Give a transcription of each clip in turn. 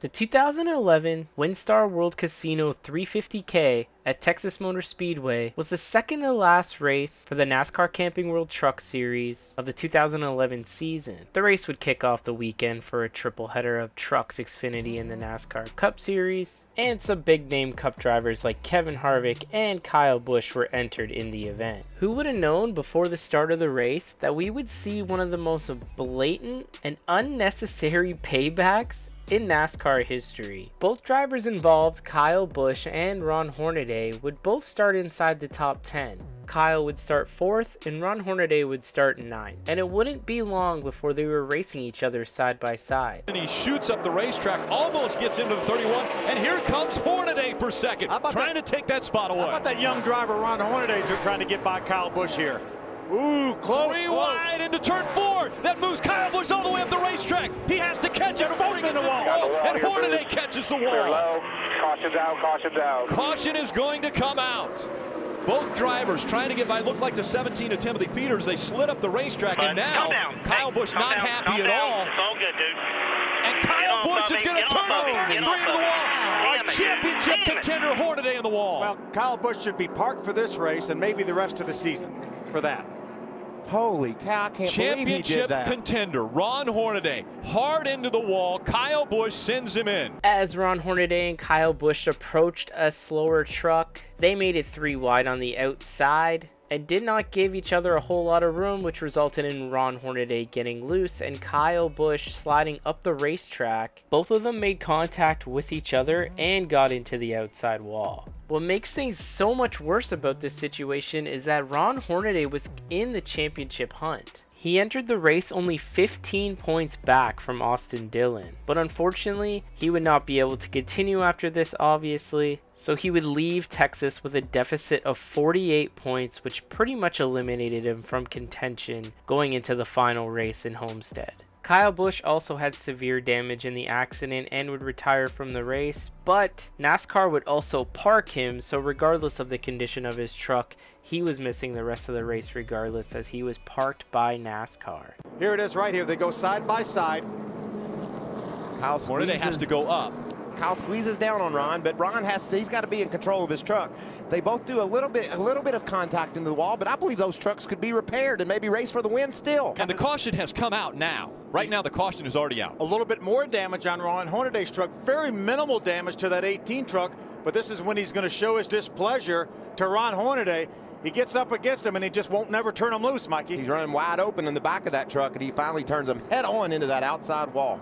The 2011 WINSTAR World Casino 350K at Texas Motor Speedway was the second to last race for the NASCAR Camping World Truck Series of the 2011 season. The race would kick off the weekend for a triple header of Trucks, Xfinity, and the NASCAR Cup Series, and some big name Cup drivers like Kevin Harvick and Kyle Busch were entered in the event. Who would have known before the start of the race that we would see one of the most blatant and unnecessary paybacks in NASCAR history? Both drivers involved, Kyle Busch and Ron Hornaday, would both start inside the top 10. Kyle would start 4th and Ron Hornaday would start 9th. And it wouldn't be long before they were racing each other side by side. And he shoots up the racetrack, almost gets into the 31, and here comes Hornaday for second, trying to take that spot away. How about that young driver, Ron Hornaday, trying to get by Kyle Busch here? Ooh, close. Wide into turn 4. That moves Kyle Busch all the way up the racetrack. He has to catch it before he gets to the wall. And Hornaday catches the wall. Caution's out, caution's out. Caution is going to come out. Both drivers trying to get by. Look like the 17 of Timothy Peters. They slid up the racetrack, and now Kyle Busch not happy at all. It's all good, dude. And Kyle Busch is going to turn the 33 into the wall. A championship contender, Hornaday in the wall. Well, Kyle Busch should be parked for this race and maybe the rest of the season for that. Holy cow, I can't believe he did Championship that. contender Ron Hornaday hard into the wall. Kyle Busch sends him in. As Ron Hornaday and Kyle Busch approached a slower truck, they made it 3 wide on the outside and did not give each other a whole lot of room, which resulted in Ron Hornaday getting loose and Kyle Busch sliding up the racetrack. Both of them made contact with each other and got into the outside wall. What makes things so much worse about this situation is that Ron Hornaday was in the championship hunt. He entered the race only 15 points back from Austin Dillon, but unfortunately, he would not be able to continue after this, obviously, so he would leave Texas with a deficit of 48 points, which pretty much eliminated him from contention going into the final race in Homestead. Kyle Busch also had severe damage in the accident and would retire from the race, but NASCAR would also park him, so regardless of the condition of his truck, he was missing the rest of the race regardless, as he was parked by NASCAR. Here it is right here. They go side by side. Hornaday has to go up. Kyle squeezes down on Ron, but Ron he's got to be in control of his truck. They both do a little bit of contact into the wall, but I believe those trucks could be repaired and maybe race for the win still. And the caution has come out now. Right now, the caution is already out. A little bit more damage on Ron Hornaday's truck. Very minimal damage to that 18 truck, but this is when he's going to show his displeasure to Ron Hornaday. He gets up against him, and he just won't never turn him loose, Mikey. He's running wide open in the back of that truck, and he finally turns him head on into that outside wall.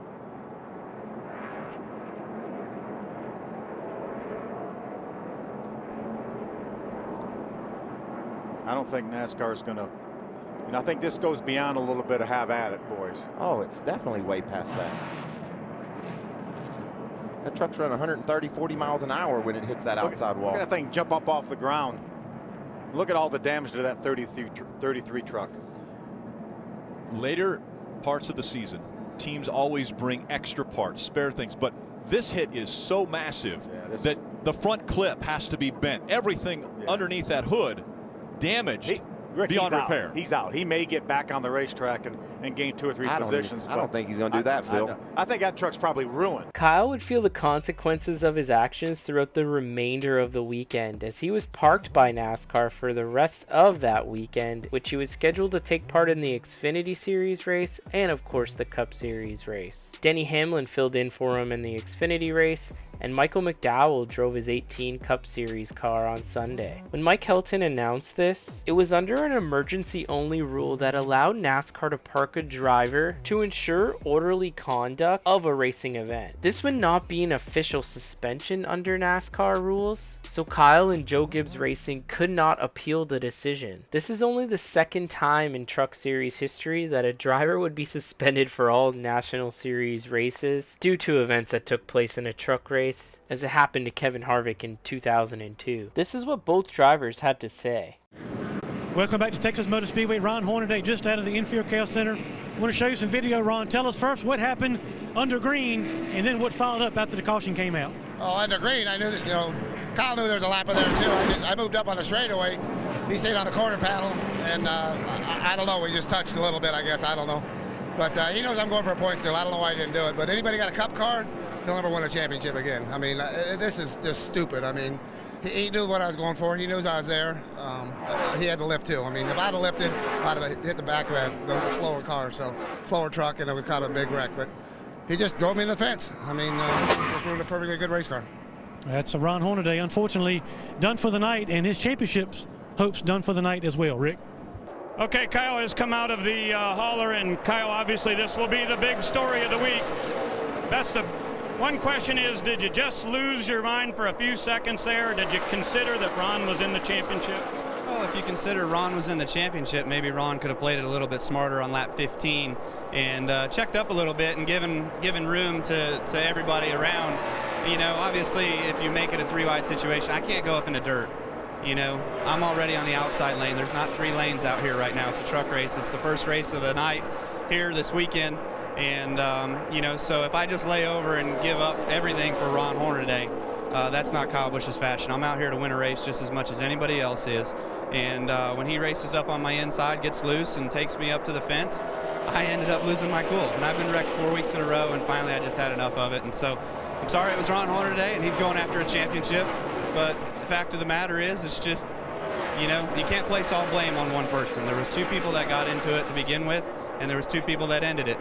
I don't think NASCAR is going to, I think this goes beyond a little bit of have at it, boys. Oh, it's definitely way past that. That truck's running 130, 40 miles an hour when it hits that outside wall. Look at that thing jump up off the ground. Look at all the damage to that 33 truck. Later parts of the season, teams always bring extra parts, spare things, but this hit is so massive that the front clip has to be bent. Everything underneath that hood damaged beyond repair. He's out. He may get back on the racetrack and gain 2 or 3 positions. I don't think he's going to do that, Phil. I think that truck's probably ruined. Kyle would feel the consequences of his actions throughout the remainder of the weekend, as he was parked by NASCAR for the rest of that weekend, which he was scheduled to take part in the Xfinity Series race and of course the Cup Series race. Denny Hamlin filled in for him in the Xfinity race, and Michael McDowell drove his 18 Cup Series car on Sunday. When Mike Helton announced this, it was under an emergency-only rule that allowed NASCAR to park a driver to ensure orderly conduct of a racing event. This would not be an official suspension under NASCAR rules, so Kyle and Joe Gibbs Racing could not appeal the decision. This is only the second time in Truck Series history that a driver would be suspended for all National Series races due to events that took place in a truck race, as it happened to Kevin Harvick in 2002. This is what both drivers had to say. Welcome back to Texas Motor Speedway. Ron Hornaday just out of the Infield Chaos Center. I want to show you some video, Ron. Tell us first what happened under green and then what followed up after the caution came out. Oh, under green, I knew that, Kyle knew there was a lap in there too. I moved up on the straightaway. He stayed on the corner panel, and I don't know, we just touched a little bit, I guess. I don't know. But he knows I'm going for a point still. I don't know why he didn't do it. But anybody got a cup card? he'll never win a championship again. I mean, this is just stupid. I mean, he knew what I was going for. He knew I was there. He had to lift too. I mean, if I'd have lifted, I'd have hit the back of the slower car, so slower truck, and it would cause a big wreck. But he just drove me in the fence. I mean, he just ruined a perfectly good race car. That's a Ron Hornaday, unfortunately, done for the night, and his championships hopes done for the night as well. Rick. Okay, Kyle has come out of the hauler, and Kyle, obviously this will be the big story of the week. That's the one question is, did you just lose your mind for a few seconds there, or did you consider that Ron was in the championship? Well, if you consider Ron was in the championship, maybe Ron could have played it a little bit smarter on lap 15 and checked up a little bit and given room to everybody around. You know, obviously, if you make it a 3-wide situation, I can't go up in the dirt. You know, I'm already on the outside lane. There's not 3 lanes out here right now. It's a truck race. It's the first race of the night here this weekend. And, you know, so if I just lay over and give up everything for Ron Hornaday, that's not Kyle Busch's fashion. I'm out here to win a race just as much as anybody else is. And when he races up on my inside, gets loose, and takes me up to the fence, I ended up losing my cool. And I've been wrecked 4 weeks in a row, and finally I just had enough of it. And so I'm sorry it was Ron Hornaday, and he's going after a championship. But the fact of the matter is, it's just, you know, you can't place all blame on one person. There was 2 people that got into it to begin with, and there was 2 people that ended it.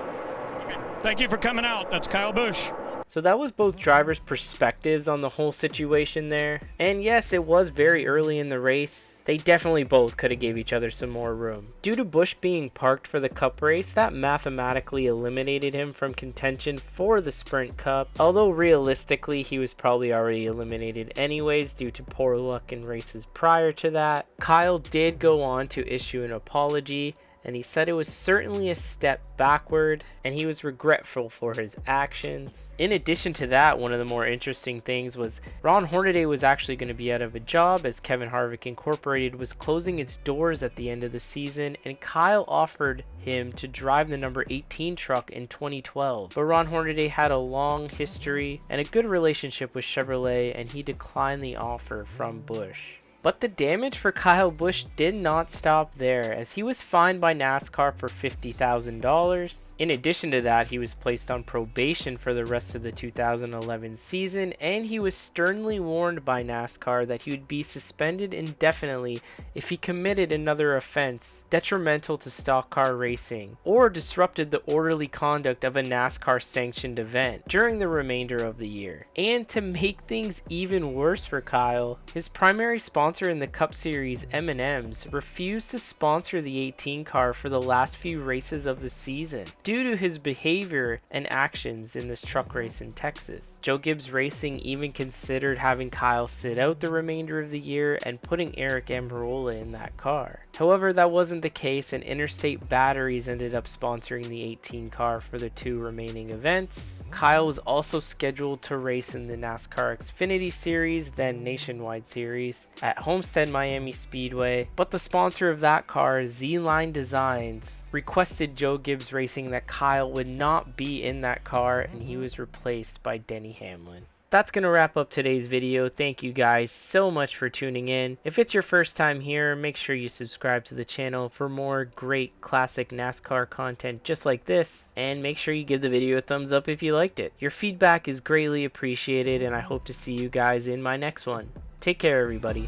Thank you for coming out. That's Kyle Busch. So that was both drivers' perspectives on the whole situation there. And yes, it was very early in the race. They definitely both could have gave each other some more room. Due to Busch being parked for the Cup race, that mathematically eliminated him from contention for the Sprint Cup. Although realistically, he was probably already eliminated anyways due to poor luck in races prior to that. Kyle did go on to issue an apology, and he said it was certainly a step backward, and he was regretful for his actions. In addition to that, one of the more interesting things was Ron Hornaday was actually going to be out of a job, as Kevin Harvick Incorporated was closing its doors at the end of the season, and Kyle offered him to drive the number 18 truck in 2012. But Ron Hornaday had a long history and a good relationship with Chevrolet, and he declined the offer from Busch. But the damage for Kyle Busch did not stop there, as he was fined by NASCAR for $50,000. In addition to that, he was placed on probation for the rest of the 2011 season, and he was sternly warned by NASCAR that he would be suspended indefinitely if he committed another offense detrimental to stock car racing, or disrupted the orderly conduct of a NASCAR sanctioned event during the remainder of the year. And to make things even worse for Kyle, his primary sponsor in the Cup Series, M&M's, refused to sponsor the 18 car for the last few races of the season due to his behavior and actions in this truck race in Texas. Joe Gibbs Racing even considered having Kyle sit out the remainder of the year and putting Eric Almirola in that car. However, that wasn't the case, and Interstate Batteries ended up sponsoring the 18 car for the 2 remaining events. Kyle was also scheduled to race in the NASCAR Xfinity Series, then Nationwide Series, at Homestead Miami Speedway, but the sponsor of that car, Z-Line Designs, requested Joe Gibbs Racing that Kyle would not be in that car, and he was replaced by Denny Hamlin. That's going to wrap up today's video. Thank you guys so much for tuning in. If it's your first time here, make sure you subscribe to the channel for more great classic NASCAR content just like this, and make sure you give the video a thumbs up if you liked it. Your feedback is greatly appreciated, and I hope to see you guys in my next one. Take care, everybody.